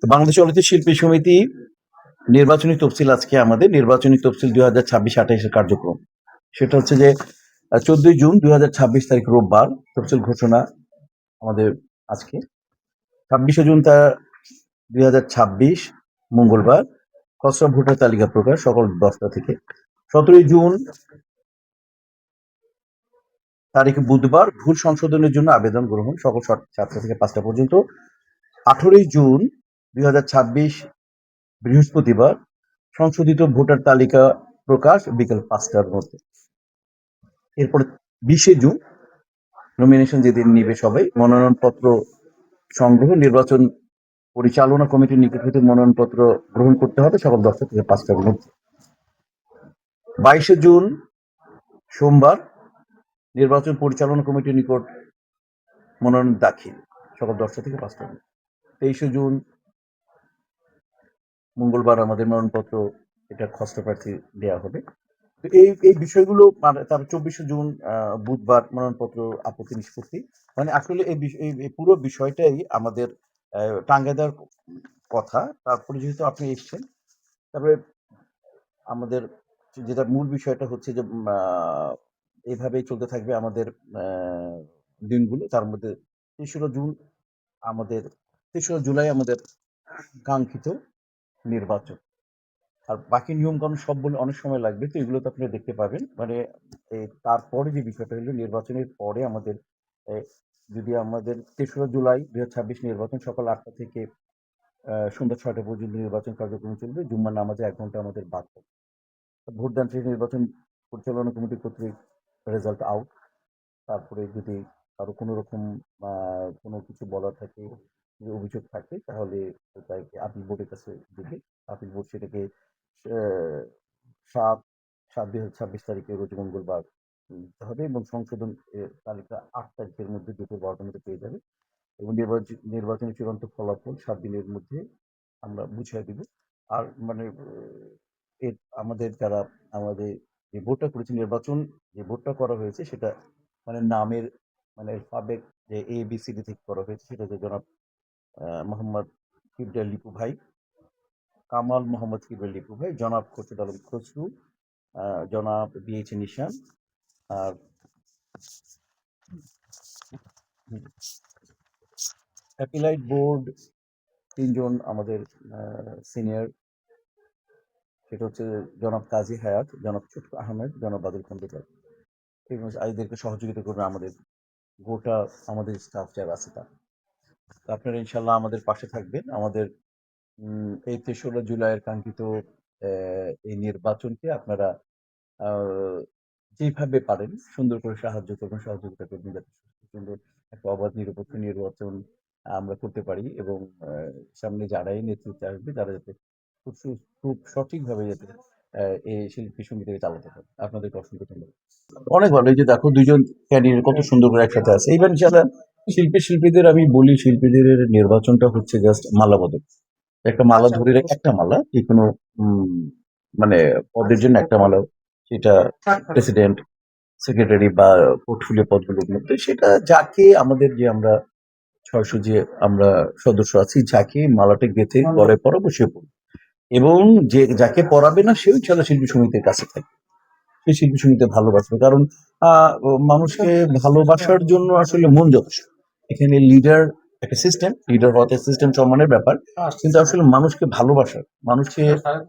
তো বাংলাদেশ চলচ্চিত্র শিল্পী সমিতি নির্বাচনী তফসিল আজকে আমাদের নির্বাচনী তফসিল 2026-28 কার্যক্রম। সেটা হচ্ছে যে 14 জুন 2026 তারিখ রোববার তফসিল ঘোষণা আমাদের আজকে। 26 জুন 2026 মঙ্গলবার খসড়া ভোটার তালিকা প্রকাশ সকাল 10টা থেকে। 17 জুন তারিখ বুধবার ভুল সংশোধনের জন্য আবেদন গ্রহণ সকাল 7টা থেকে 5টা পর্যন্ত। 18 জুন 2026 বৃহস্পতিবার সংশোধিত ভোটার তালিকা প্রকাশ বিকেল 5টার মধ্যে। এরপরে 20 জুন নমিনেশন যেদিন নিবে সবাই, মনোনয়নপত্র সংগ্রহ, নির্বাচন পরিচালনা কমিটির নিকট হতে মনোনয়নপত্র গ্রহণ করতে হবে সকাল 10টা থেকে 5টার মধ্যে। 22 জুন সোমবার নির্বাচন পরিচালনা কমিটির নিকট মনোনয়ন দাখিল সকাল 10টা থেকে 5টার মধ্যে। 23 জুন মঙ্গলবার আমাদের মনোনয়নপত্র এটা খসড়া প্রার্থী দেওয়া হবে। তো এই বিষয়গুলো তার 24 জুন বুধবার মনোনয়নপত্র আপত্তি নিষ্পত্তি, মানে আসলে এই পুরো বিষয়টাই আমাদের টাঙ্গাই দেওয়ার কথা। তারপরে যেহেতু আপনি এসছেন, তারপরে আমাদের যেটা মূল বিষয়টা হচ্ছে যে এইভাবেই চলতে থাকবে আমাদের দিনগুলো। তার মধ্যে 3রা জুলাই আমাদের কাঙ্ক্ষিত নির্বাচন। আর বাকি নিয়মকানুন সব বলে অনেক সময় লাগবে, তো এগুলো তো আপনারা দেখতে পাবেন। মানে তারপরে যে বিষয়টা হলো নির্বাচনের পরে আমাদের যদি আমাদের 3রা জুলাই 2026 নির্বাচন সকাল 8টা থেকে সন্ধ্যা 6টা পর্যন্ত নির্বাচন কার্যক্রম চলবে। জুম্মার নামাজে 1 ঘন্টা আমাদের বাদ পড়বে। ভোটদান শেষে নির্বাচন পরিচালনা কমিটি কর্তৃক রেজাল্ট আউট। তারপরে যদি কারো কোনো রকম কোনো কিছু বলার থাকে, যে অভিযোগ থাকে, তাহলে তাকে আপিল বোর্ডের কাছে দেবে। আপিল বোর্ড সেটাকে 7/7/2026 তারিখে রোজ মঙ্গলবার দিতে হবে এবং সংশোধন তালিকা 8 তারিখের মধ্যে দুপুর 12টার মধ্যে পেয়ে যাবে এবং নির্বাচনের চূড়ান্ত ফলাফল 7 দিনের মধ্যে আমরা বুঝিয়ে দিব। আর মানে আমাদের যারা আমাদের যে ভোটটা করেছে, নির্বাচন যে ভোটটা করা হয়েছে সেটা মানে নামের মানে সাবেক যে ABCD থেকে করা হয়েছে, সেটা যে জনাব মোহাম্মদ কিবরিয়া লিপু ভাই, কামাল মোহাম্মদ কিবরিয়া লিপু ভাই, জনাব খোরশেদ আলম খসরু, জনাব BH নিশান, আর অ্যাপিলাইট বোর্ড 3জন আমাদের সিনিয়র, সেটা হচ্ছে জনাব কাজী হায়াত, জনাব ছুটকু আহমেদ, জনাব বাদুল খন্দকার। এবং এদেরকে সহযোগিতা করবে আমাদের গোটা আমাদের স্টাফ যারা আছে তারা। আপনারা ইনশাল্লাহ আমাদের পাশে থাকবেন। আমাদের এই 3রা জুলাইয়ের কাঙ্ক্ষিত এই নির্বাচনকে আপনারা যেভাবে পারেন সুন্দর করে সাহায্য করবেন, সহযোগিতা করবেন, যাতে সুন্দর একটা অবাধ নিরপেক্ষ নির্বাচন আমরা করতে পারি এবং সামনে যারাই নেতৃত্বে আসবে তারা যাতে খুব সঠিকভাবে যাতে এই শিল্পী সমিতিকে চালাতে পারে। আপনাদেরকে অসংখ্য ধন্যবাদ। অনেক ভালো। এই যে দেখো 2জন ক্যান্ডিডেট কত সুন্দর করে একসাথে আছে। এইবার ইনশাল্লাহ শিল্পীদের আমি বলি, শিল্পীদের নির্বাচনটা হচ্ছে জাস্ট মালাবদল। একটা মালা ধরে একটা মালা, যে কোনো মানে পদের জন্য একটা মালা, সেটা প্রেসিডেন্ট, সেক্রেটারি বা পোর্টফোলিও পদগুলোর মধ্যে, সেটা যাকে আমাদের যে আমরা 600 যে আমরা সদস্য আছি, যাকে মালাটা গেঁথে গলায় পরা বসিয়ে পড়বে এবং যাকে পরাবে না সেও ইনশাল্লাহ শিল্পী সমিতির কাছে থাকে, সেই শিল্পী সমিতি ভালোবাসবে। কারণ মানুষকে ভালোবাসার জন্য আসলে মন যথেষ্ট। এখানে লিডার একটা সিস্টেম, লিডার হওয়াতে সিস্টেম সম্মানের ব্যাপার, কিন্তু আসলে মানুষকে ভালোবাসার, মানুষকে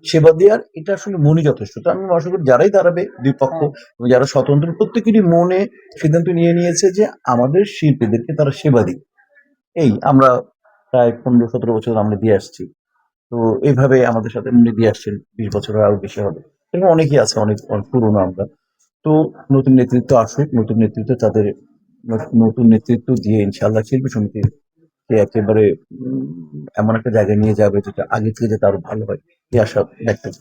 সেবা দেওয়ার, এটা আসলে মনই যথেষ্ট। তো আমি আশা করি যারাই দাঁড়াবে দুই পক্ষ এবং যারা স্বতন্ত্র, প্রত্যেকেরই মনে সিদ্ধান্ত নিয়ে নিয়েছে যে আমাদের শিল্পীদেরকে তারা সেবা দিক। এই আমরা প্রায় 15-17 বছর আমরা দিয়ে আসছি। তো এইভাবে আমাদের সাথে উনি দিয়ে আসছেন, 20 বছরের আরো বেশি হবে। এরকম অনেকেই আছে, অনেক পুরনো আমরা। তো নতুন নেতৃত্ব আসুক, নতুন নেতৃত্ব তাদের নতুন নেতৃত্ব দিয়ে ইনশাল্লাহ শিল্পী সমিতিকে একেবারে এমন একটা জায়গায় নিয়ে যাবে যেটা আগে থেকে যাতে আরো ভালো হয়, এই আশা ব্যক্ত করি।